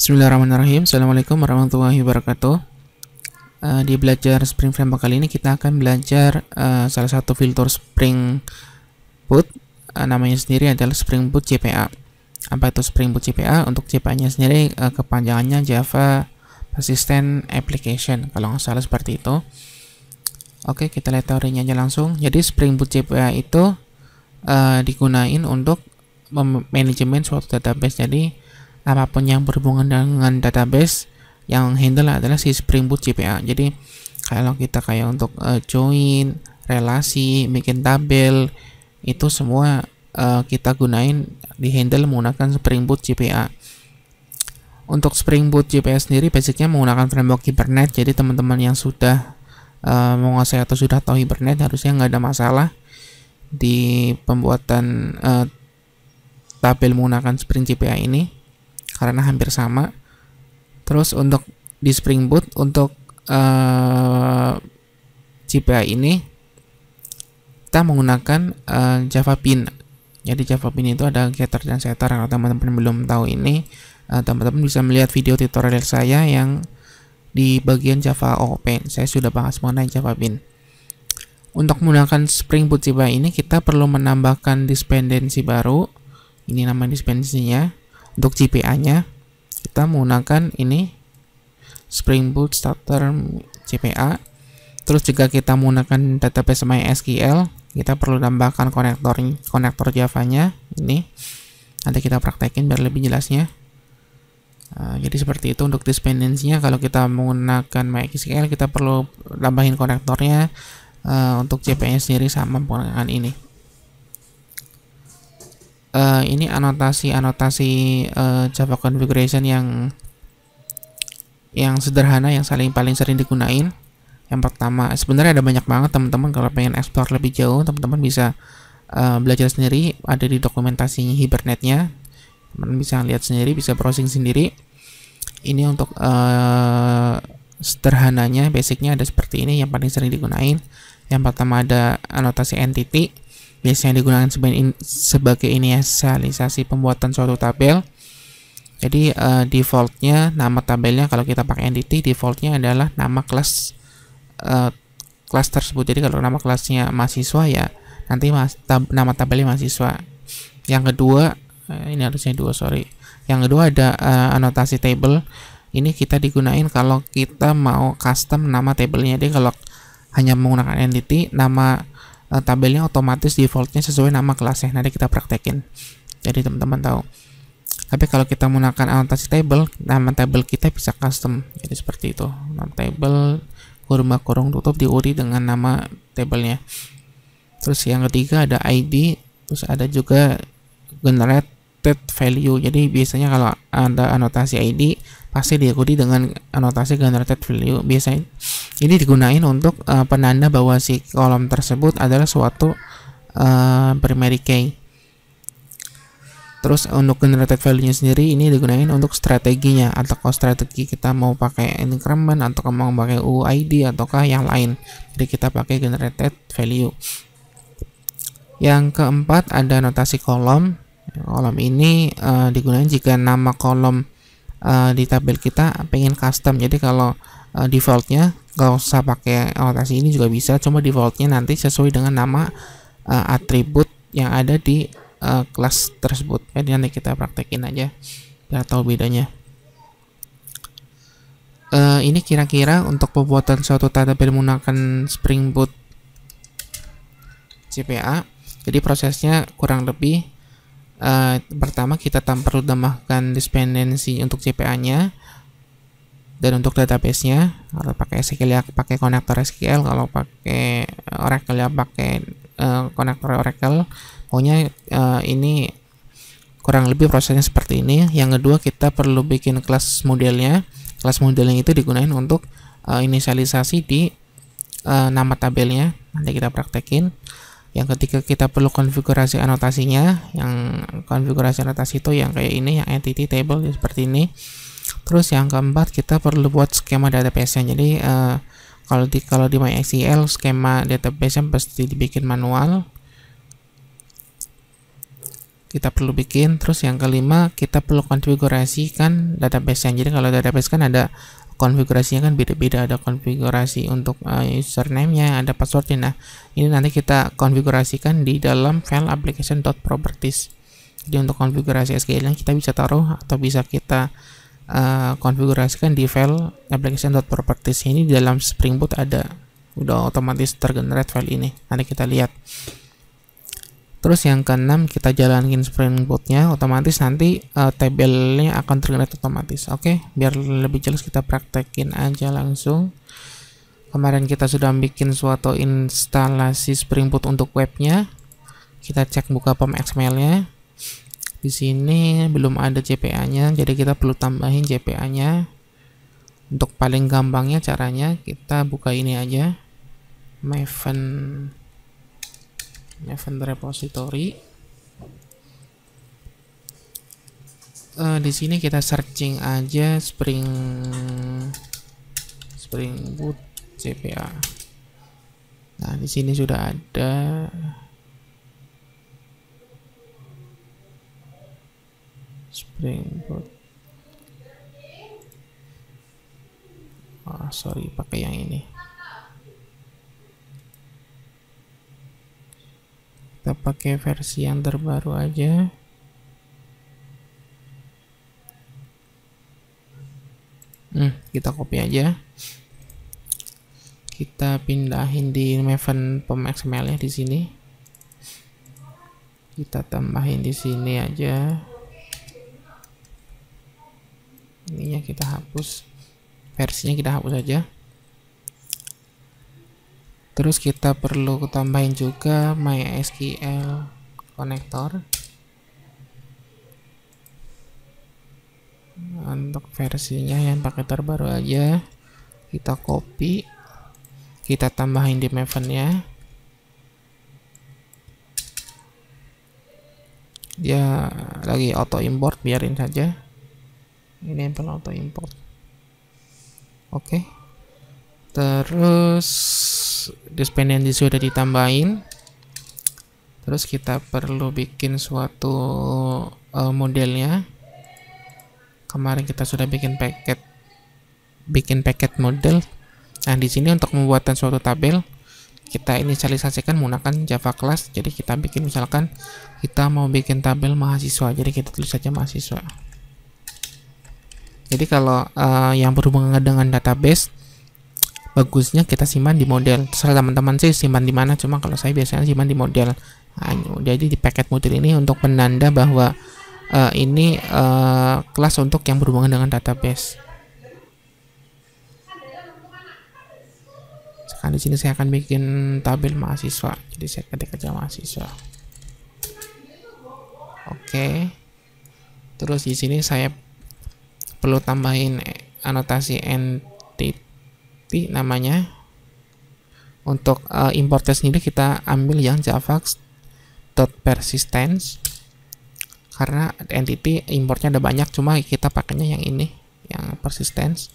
Bismillahirrahmanirrahim. Assalamualaikum warahmatullahi wabarakatuh. Di belajar Spring Framework kali ini kita akan belajar salah satu fitur Spring Boot. Namanya sendiri adalah Spring Boot JPA. Apa itu Spring Boot JPA? Untuk JPA-nya sendiri kepanjangannya Java Persistent Application, kalau nggak salah seperti itu. Oke, kita lihat teorinya aja langsung. Jadi Spring Boot JPA itu digunain untuk manajemen suatu database. Jadi apapun yang berhubungan dengan database yang handle adalah si Spring Boot JPA. Jadi kalau kita kayak untuk join, relasi, bikin tabel, itu semua kita gunain di handle menggunakan Spring Boot JPA. Untuk Spring Boot JPA sendiri basicnya menggunakan framework Hibernate. Jadi teman-teman yang sudah menguasai atau sudah tahu Hibernate harusnya nggak ada masalah di pembuatan tabel menggunakan Spring JPA ini, karena hampir sama. Terus untuk di Spring Boot untuk JPA ini kita menggunakan Java Bean. Jadi Java Bean itu ada getter dan setter. Kalau teman-teman belum tahu ini, teman-teman bisa melihat video tutorial saya yang di bagian Java OOP. Saya sudah bahas mengenai Java Bean. Untuk menggunakan Spring Boot JPA ini kita perlu menambahkan dependensi baru. Ini nama dependensinya. Untuk JPA-nya kita menggunakan ini Spring Boot Starter JPA. Terus juga kita menggunakan database MySQL, kita perlu tambahkan konektor Java-nya ini. Nanti kita praktekin biar lebih jelasnya. Jadi seperti itu untuk dependensinya. Kalau kita menggunakan MySQL kita perlu tambahin konektornya. Untuk JPA-nya sendiri sama menggunakan ini. Ini anotasi Java configuration yang sederhana, yang paling sering digunain. Yang pertama, sebenarnya ada banyak banget teman-teman. Kalau pengen explore lebih jauh, teman-teman bisa belajar sendiri. Ada di dokumentasi Hibernate-nya, teman-teman bisa lihat sendiri, bisa browsing sendiri. Ini untuk sederhananya, basicnya ada seperti ini yang paling sering digunain. Yang pertama ada anotasi entity, biasanya digunakan sebagai inisialisasi pembuatan suatu tabel. Jadi defaultnya nama tabelnya, kalau kita pakai entity, defaultnya adalah nama kelas tersebut. Jadi kalau nama kelasnya mahasiswa, ya nanti nama tabelnya mahasiswa. Yang kedua, ini harusnya yang kedua ada anotasi table. Ini kita digunain kalau kita mau custom nama tabelnya. Jadi kalau hanya menggunakan entity, nama tabelnya otomatis defaultnya sesuai nama kelasnya. Nanti kita praktekin, jadi teman-teman tahu. Tapi kalau kita menggunakan anotasi table, nama tabel kita bisa custom. Jadi seperti itu, nama table kurung tutup diuri dengan nama tabelnya. Terus yang ketiga ada ID. Terus ada juga generated value. Jadi biasanya kalau ada anotasi ID pasti diikuti dengan anotasi generated value. Biasanya ini digunain untuk penanda bahwa si kolom tersebut adalah suatu primary key. Terus untuk generated value-nya sendiri ini digunain untuk strateginya, atau kalau strategi kita mau pakai increment atau mau pakai UID ataukah yang lain. Jadi kita pakai generated value. Yang keempat ada notasi kolom. Kolom ini digunakan jika nama kolom di tabel kita pengen custom. Jadi kalau defaultnya nggak usah pakai anotasi ini juga bisa, cuma defaultnya nanti sesuai dengan nama atribut yang ada di kelas tersebut. Jadi nanti kita praktekin aja biar tahu bedanya. Ini kira-kira untuk pembuatan suatu tabel menggunakan Spring Boot JPA. Jadi prosesnya kurang lebih pertama kita perlu tambahkan dependensi untuk JPA-nya. Dan untuk database-nya, kalau pakai SQL ya pakai konektor SQL, kalau pakai Oracle ya pakai konektor Oracle. Pokoknya ini kurang lebih prosesnya seperti ini. Yang kedua, kita perlu bikin kelas modelnya. Kelas modelnya itu digunakan untuk inisialisasi di nama tabelnya. Nanti kita praktekin. Yang ketiga, kita perlu konfigurasi anotasinya. Yang konfigurasi anotasi itu yang kayak ini, yang entity table seperti ini. Terus yang keempat, kita perlu buat skema database-nya. Jadi kalau di MySQL skema database-nya pasti dibikin manual. kita perlu bikin. Terus yang kelima, kita perlu konfigurasikan database-nya. Jadi kalau database kan ada konfigurasinya kan beda-beda, ada konfigurasi untuk username-nya, ada password-nya. Nah, ini nanti kita konfigurasikan di dalam file application.properties. Jadi untuk konfigurasi SQL-nya kita bisa taruh atau bisa kita konfigurasikan di file application.properties. Ini di dalam Spring Boot ada, udah otomatis tergenerate file ini. Nanti kita lihat. Terus yang keenam, kita jalanin Spring Boot-nya, otomatis nanti tabelnya akan tergenerate otomatis. Oke, biar lebih jelas kita praktekin aja langsung. Kemarin kita sudah bikin suatu instalasi Spring Boot untuk webnya. Kita cek buka POM XML-nya. Di sini belum ada JPA-nya, jadi kita perlu tambahin JPA-nya. Untuk paling gampangnya caranya kita buka ini aja, Maven repository. Di sini kita searching aja Spring Boot JPA. Nah, di sini sudah ada. Spring Boot. Sorry, pakai yang ini. Kita pakai versi yang terbaru aja. Kita copy aja. Kita pindahin di Maven POM XML-nya di sini. Kita tambahin di sini aja. Ininya kita hapus. Versinya kita hapus aja. Terus kita perlu tambahin juga MySQL connector. Untuk versinya yang pakai terbaru aja, kita copy, kita tambahin di Maven-nya. Dia lagi auto import, biarin saja. Ini perlu auto import. Oke. Terus dependency sudah ditambahin. Terus kita perlu bikin suatu modelnya. Kemarin kita sudah bikin paket model. Nah, di sini untuk membuatkan suatu tabel, kita inisialisasikan menggunakan Java class. Jadi kita bikin, misalkan kita mau bikin tabel mahasiswa, jadi kita tulis saja mahasiswa. Jadi kalau yang berhubungan dengan database, bagusnya kita simpan di model. Terserah teman-teman sih simpan di mana, cuma kalau saya biasanya simpan di model. Nah, jadi di paket model ini untuk penanda bahwa ini kelas untuk yang berhubungan dengan database. Sekarang di sini saya akan bikin tabel mahasiswa. Jadi saya ketik aja mahasiswa. Oke. Terus di sini saya perlu tambahin anotasi entity namanya. Untuk importnya sendiri kita ambil yang java.persistence. Karena entity importnya ada banyak, cuma kita pakainya yang ini, yang persistence.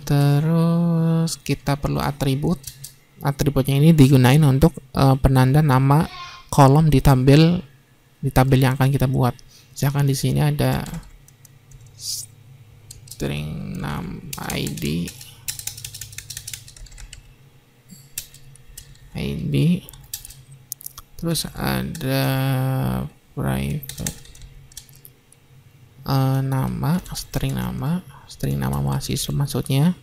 Terus kita perlu atribut. Atributnya ini digunain untuk penanda nama kolom di tabel yang akan kita buat. Misalkan di sini ada string name ID, terus ada private string nama mahasiswa maksudnya.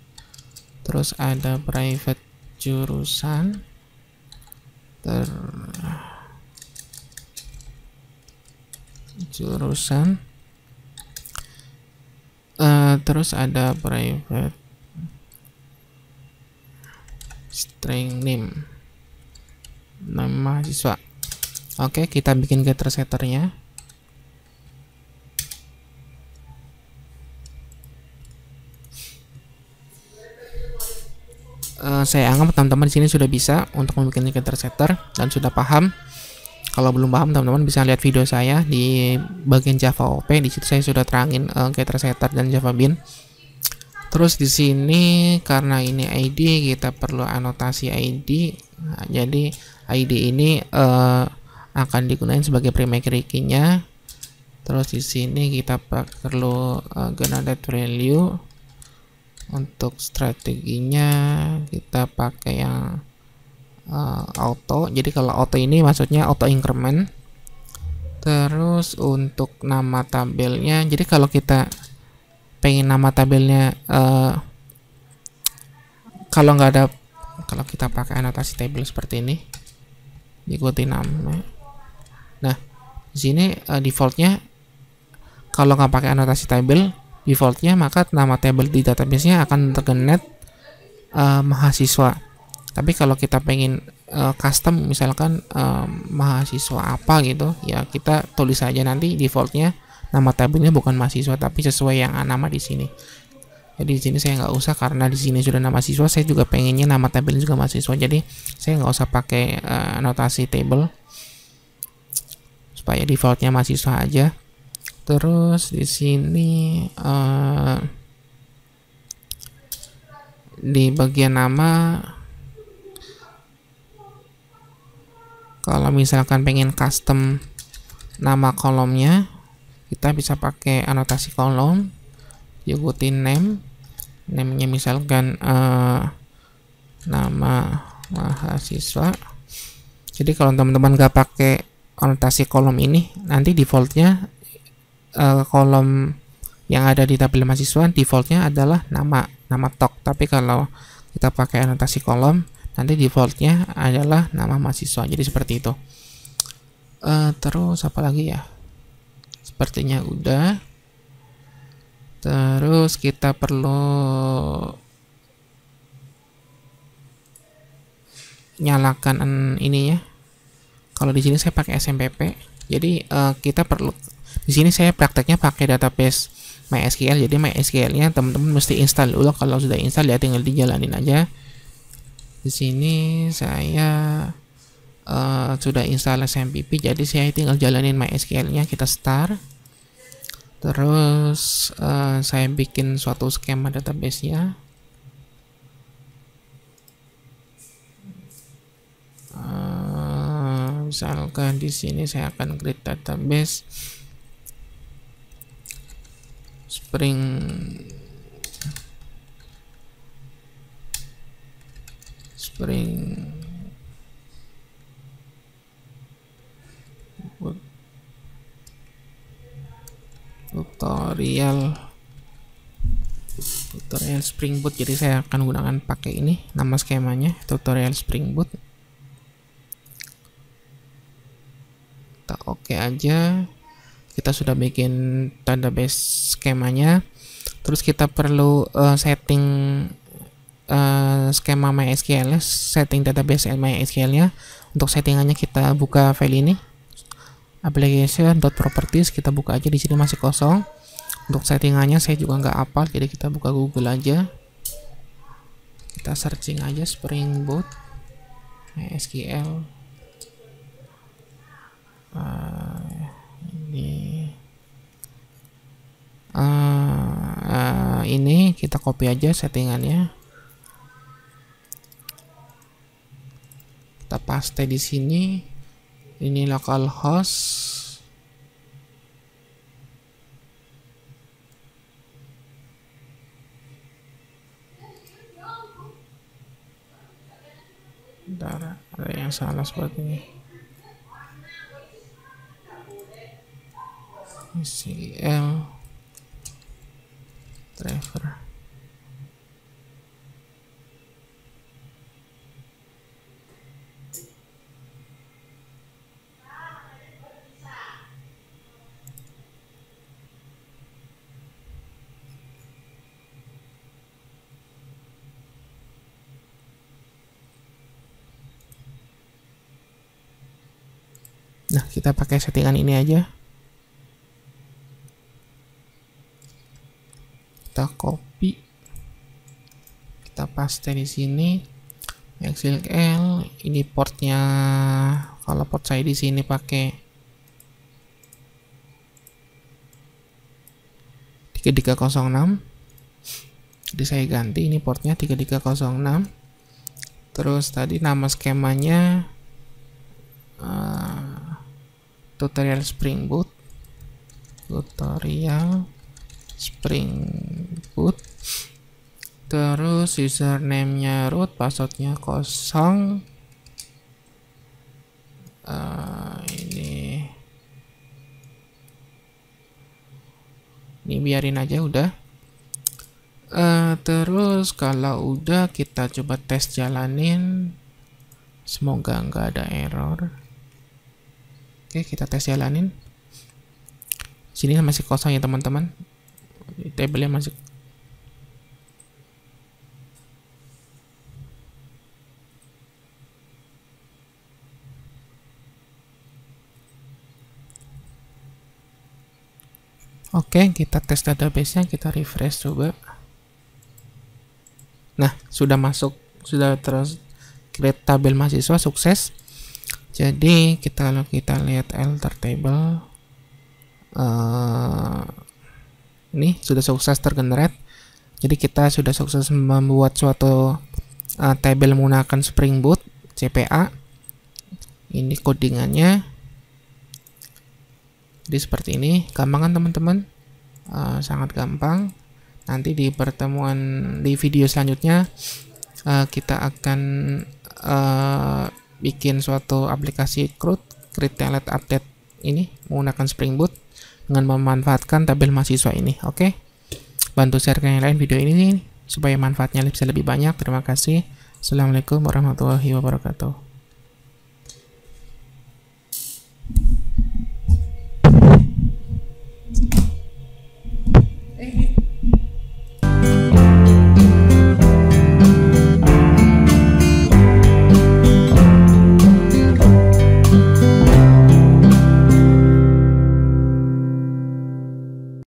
Terus ada private jurusan, terus ada private string name, nama mahasiswa. Oke, kita bikin getter setternya. Saya anggap teman-teman di sini sudah bisa untuk membuat getter setter dan sudah paham. Kalau belum paham, teman-teman bisa lihat video saya di bagian Java OP. Di situ saya sudah terangin getter setter dan Java Bean. Terus di sini karena ini ID, kita perlu anotasi ID. Nah, jadi ID ini akan digunakan sebagai primary key-nya. Terus di sini kita perlu generate value. Untuk strateginya kita pakai yang auto. Jadi kalau auto ini maksudnya auto increment. Terus untuk nama tabelnya, jadi kalau kita pengen nama tabelnya kalau kita pakai anotasi tabel seperti ini, ikuti nama. Nah, di sini defaultnya kalau nggak pakai anotasi tabel, defaultnya maka nama tabel di database-nya akan tergenet mahasiswa. Tapi kalau kita pengen custom misalkan mahasiswa apa gitu, ya kita tulis saja nanti defaultnya nama tabelnya bukan mahasiswa tapi sesuai yang nama di sini. Jadi di sini saya nggak usah, karena di sini sudah nama mahasiswa. Saya juga pengennya nama tabelnya juga mahasiswa, jadi saya nggak usah pakai anotasi table supaya defaultnya mahasiswa aja. Terus di sini di bagian nama, kalau misalkan pengen custom nama kolomnya, kita bisa pakai anotasi kolom, ikutin name-nya misalkan nama mahasiswa. Jadi kalau teman-teman nggak pakai anotasi kolom ini, nanti defaultnya kolom yang ada di tabel mahasiswa defaultnya adalah nama tok. Tapi kalau kita pakai anotasi kolom, nanti defaultnya adalah nama mahasiswa. Jadi seperti itu. Terus apa lagi ya? Sepertinya udah. Terus kita perlu nyalakan ini ya. Kalau di sini saya pakai SMPP. Jadi kita perlu, di sini saya prakteknya pakai database MySQL. Jadi MySQL-nya teman-teman mesti install dulu. Kalau sudah install ya tinggal dijalanin aja. Di sini saya sudah install SMPP, jadi saya tinggal jalanin MySQL-nya. Kita start. Terus saya bikin suatu skema database-nya. Misalkan di sini saya akan create database Spring tutorial Spring Boot. Jadi saya akan gunakan pakai ini, nama skemanya tutorial Spring Boot. Kita oke aja, kita sudah bikin database skemanya. Terus kita perlu setting skema MySQL, setting database MySQL nya. Untuk settingannya kita buka file ini, application.properties, kita buka aja. Di sini masih kosong. Untuk settingannya saya juga nggak hafal, jadi kita buka Google aja. Kita searching aja Spring Boot MySQL. Ini kita copy aja settingannya. Kita paste di sini. Ini localhost. Bentar, ada yang salah sepertinya. MySQL driver. Nah, kita pakai settingan ini aja. Kita copy, kita paste di sini. MySQL, ini portnya. Kalau port saya di sini pakai 3306. Jadi saya ganti ini portnya 3306. Terus tadi nama skemanya tutorial Spring Boot, terus username-nya root, password-nya kosong. Ini biarin aja udah. Terus kalau udah kita coba tes jalanin, semoga nggak ada error. Oke, kita tes jalanin. Sini masih kosong ya teman-teman, tabelnya masih. Oke, kita tes database-nya, kita refresh coba. Nah, sudah masuk, sudah terus create tabel mahasiswa, sukses. Jadi kalau kita lihat alter table, ini sudah sukses tergenerate. Jadi kita sudah sukses membuat suatu tabel menggunakan Spring Boot CPA. Ini codingannya. Jadi seperti ini, gampang kan teman-teman? Sangat gampang. Nanti di pertemuan di video selanjutnya kita akan bikin suatu aplikasi create template update ini menggunakan Spring Boot dengan memanfaatkan tabel mahasiswa ini. Oke, bantu share ke yang lain video ini supaya manfaatnya bisa lebih banyak. Terima kasih. Assalamualaikum warahmatullahi wabarakatuh.